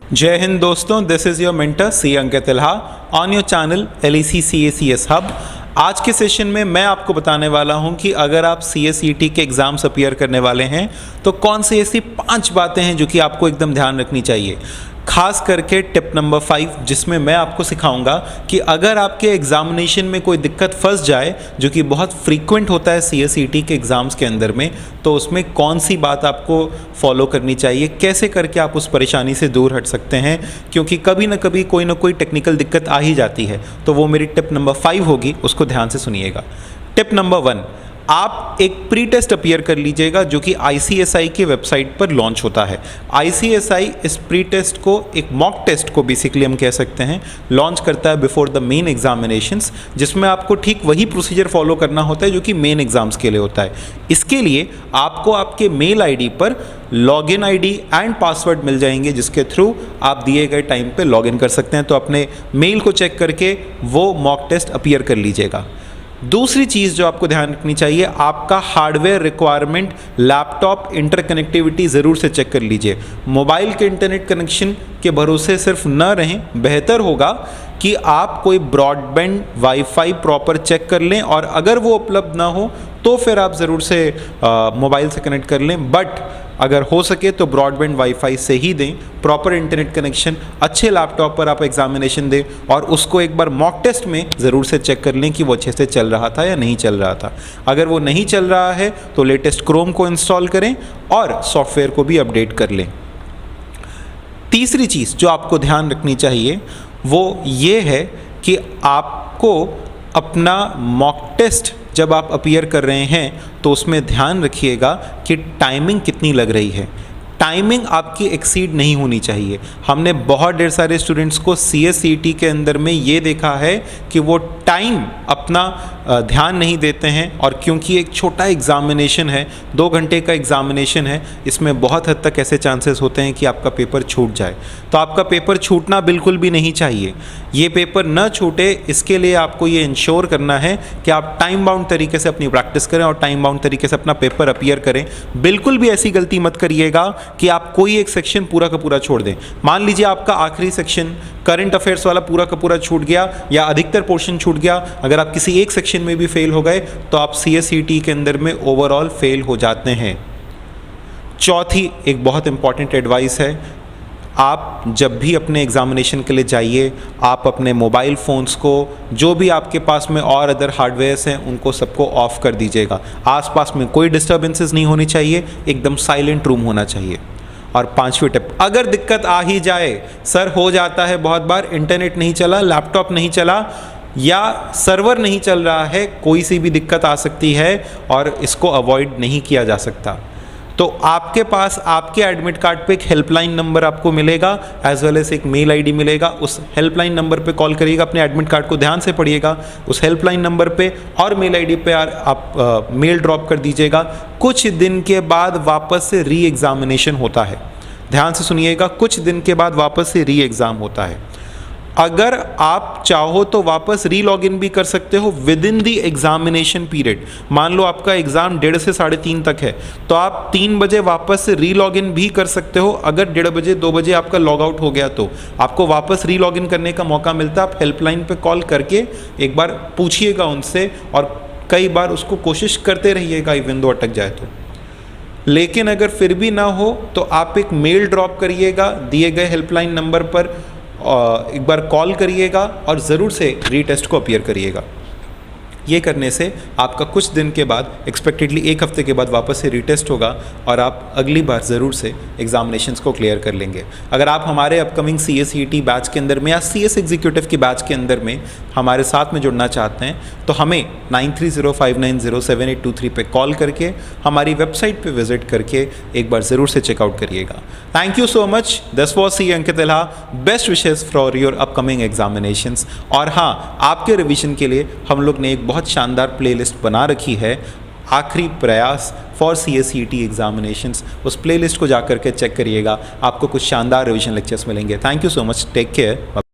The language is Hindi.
जय हिंद दोस्तों, this is your mentor C Ankit Ilha on your channel LEC CACS हब। आज के सेशन में मैं आपको बताने वाला हूं कि अगर आप CSET के एग्ज़ाम्स अपीयर करने वाले हैं तो कौन सी ऐसी 5 बातें हैं जो कि आपको एकदम ध्यान रखनी चाहिए। खास करके टिप नंबर 5, जिसमें मैं आपको सिखाऊंगा कि अगर आपके एग्जामिनेशन में कोई दिक्कत फंस जाए, जो कि बहुत फ्रीक्वेंट होता है CSET के एग्ज़ाम्स के अंदर में, तो उसमें कौन सी बात आपको फॉलो करनी चाहिए, कैसे करके आप उस परेशानी से दूर हट सकते हैं, क्योंकि कभी ना कभी कोई ना कोई टेक्निकल दिक्कत आ ही जाती है। तो वो मेरी टिप नंबर 5 होगी, उसको ध्यान से सुनिएगा। टिप नंबर 1, आप एक प्री टेस्ट अपीयर कर लीजिएगा जो कि ICSI की वेबसाइट पर लॉन्च होता है। ICSI इस प्री टेस्ट को, एक मॉक टेस्ट को बेसिकली हम कह सकते हैं, लॉन्च करता है बिफोर द मेन एग्जामिनेशंस, जिसमें आपको ठीक वही प्रोसीजर फॉलो करना होता है जो कि मेन एग्जाम्स के लिए होता है। इसके लिए आपको आपके मेल ID पर लॉगिन ID एंड पासवर्ड मिल जाएंगे, जिसके थ्रू आप दिए गए टाइम पे लॉगिन कर सकते हैं। तो अपने मेल को चेक करके वो मॉक टेस्ट अपीयर कर लीजिएगा। दूसरी चीज़ जो आपको ध्यान रखनी चाहिए, आपका हार्डवेयर रिक्वायरमेंट, लैपटॉप इंटरकनेक्टिविटी ज़रूर से चेक कर लीजिए। मोबाइल के इंटरनेट कनेक्शन के भरोसे सिर्फ न रहें, बेहतर होगा कि आप कोई ब्रॉडबैंड वाईफाई प्रॉपर चेक कर लें, और अगर वो उपलब्ध ना हो तो फिर आप ज़रूर से मोबाइल से कनेक्ट कर लें। बट अगर हो सके तो ब्रॉडबैंड वाईफाई से ही दें, प्रॉपर इंटरनेट कनेक्शन, अच्छे लैपटॉप पर आप एग्जामिनेशन दें, और उसको एक बार मॉक टेस्ट में ज़रूर से चेक कर लें कि वो अच्छे से चल रहा था या नहीं चल रहा था। अगर वो नहीं चल रहा है तो लेटेस्ट क्रोम को इंस्टॉल करें और सॉफ्टवेयर को भी अपडेट कर लें। तीसरी चीज़ जो आपको ध्यान रखनी चाहिए वो ये है कि आपको अपना मॉक टेस्ट जब आप अपीयर कर रहे हैं तो उसमें ध्यान रखिएगा कि टाइमिंग कितनी लग रही है। टाइमिंग आपकी एक्सीड नहीं होनी चाहिए। हमने बहुत ढेर सारे स्टूडेंट्स को CSET के अंदर में ये देखा है कि वो टाइम अपना ध्यान नहीं देते हैं, और क्योंकि एक छोटा एग्ज़ामिनेशन है, 2 घंटे का एग्ज़ामिनेशन है, इसमें बहुत हद तक ऐसे चांसेस होते हैं कि आपका पेपर छूट जाए। तो आपका पेपर छूटना बिल्कुल भी नहीं चाहिए। ये पेपर न छूटे, इसके लिए आपको ये इंश्योर करना है कि आप टाइम बाउंड तरीके से अपनी प्रैक्टिस करें और टाइम बाउंड तरीके से अपना पेपर अपीयर करें। बिल्कुल भी ऐसी गलती मत करिएगा कि आप कोई एक सेक्शन पूरा का पूरा छोड़ दें। मान लीजिए आपका आखिरी सेक्शन करंट अफेयर्स वाला पूरा का पूरा छूट गया, या अधिकतर पोर्शन छूट गया। अगर आप किसी एक सेक्शन में भी फेल हो गए तो आप CSET के अंदर में ओवरऑल फेल हो जाते हैं। चौथी एक बहुत इंपॉर्टेंट एडवाइस है, आप जब भी अपने एग्जामिनेशन के लिए जाइए, आप अपने मोबाइल फ़ोन्स को, जो भी आपके पास में और अदर हार्डवेयर्स हैं, उनको सबको ऑफ़ कर दीजिएगा। आसपास में कोई डिस्टर्बेंसेस नहीं होनी चाहिए, एकदम साइलेंट रूम होना चाहिए। और 5वीं टिप, अगर दिक्कत आ ही जाए, सर हो जाता है बहुत बार, इंटरनेट नहीं चला, लैपटॉप नहीं चला, या सर्वर नहीं चल रहा है, कोई सी भी दिक्कत आ सकती है और इसको अवॉइड नहीं किया जा सकता। तो आपके पास आपके एडमिट कार्ड पे एक हेल्पलाइन नंबर आपको मिलेगा, एज वेल एज एक मेल ID मिलेगा। उस हेल्पलाइन नंबर पे कॉल करिएगा, अपने एडमिट कार्ड को ध्यान से पढ़िएगा, उस हेल्पलाइन नंबर पे और मेल ID पे आप मेल ड्रॉप कर दीजिएगा। कुछ दिन के बाद वापस से री एग्ज़ामिनेशन होता है। ध्यान से सुनिएगा, कुछ दिन के बाद वापस से री एग्ज़ाम होता है। अगर आप चाहो तो वापस री लॉगिन भी कर सकते हो with in the examination period. मान लो आपका एग्ज़ाम 1:30 से 3:30 तक है, तो आप 3 बजे वापस से री लॉगिन भी कर सकते हो। अगर 1:30 बजे 2 बजे आपका लॉग आउट हो गया तो आपको वापस री लॉगिन करने का मौका मिलता है। आप हेल्पलाइन पे कॉल करके एक बार पूछिएगा उनसे, और कई बार उसको कोशिश करते रहिएगा इवन दो अटक जाए तो। लेकिन अगर फिर भी ना हो तो आप एक मेल ड्रॉप करिएगा दिए गए हेल्पलाइन नंबर पर, एक बार कॉल करिएगा और ज़रूर से रीटेस्ट को अपीयर करिएगा। ये करने से आपका कुछ दिन के बाद, एक्सपेक्टेडली 1 हफ्ते के बाद, वापस से रीटेस्ट होगा और आप अगली बार ज़रूर से एग्जामिनेशंस को क्लियर कर लेंगे। अगर आप हमारे अपकमिंग CSET बैच के अंदर में या CS एग्जीक्यूटिव के बैच के अंदर में हमारे साथ में जुड़ना चाहते हैं तो हमें 9305907823 पे कॉल करके, हमारी वेबसाइट पे विजिट करके एक बार ज़रूर से चेकआउट करिएगा। Thank you so much. This was C Ankit Ilha. Best wishes for your upcoming examinations. और हाँ, आपके रिवीजन के लिए हम लोग ने एक बहुत शानदार प्लेलिस्ट बना रखी है, आखिरी प्रयास फॉर CSET एग्जामिनेशंस। उस प्लेलिस्ट को जाकर के चेक करिएगा, आपको कुछ शानदार रिवीजन लेक्चर्स मिलेंगे। Thank you so much, take care.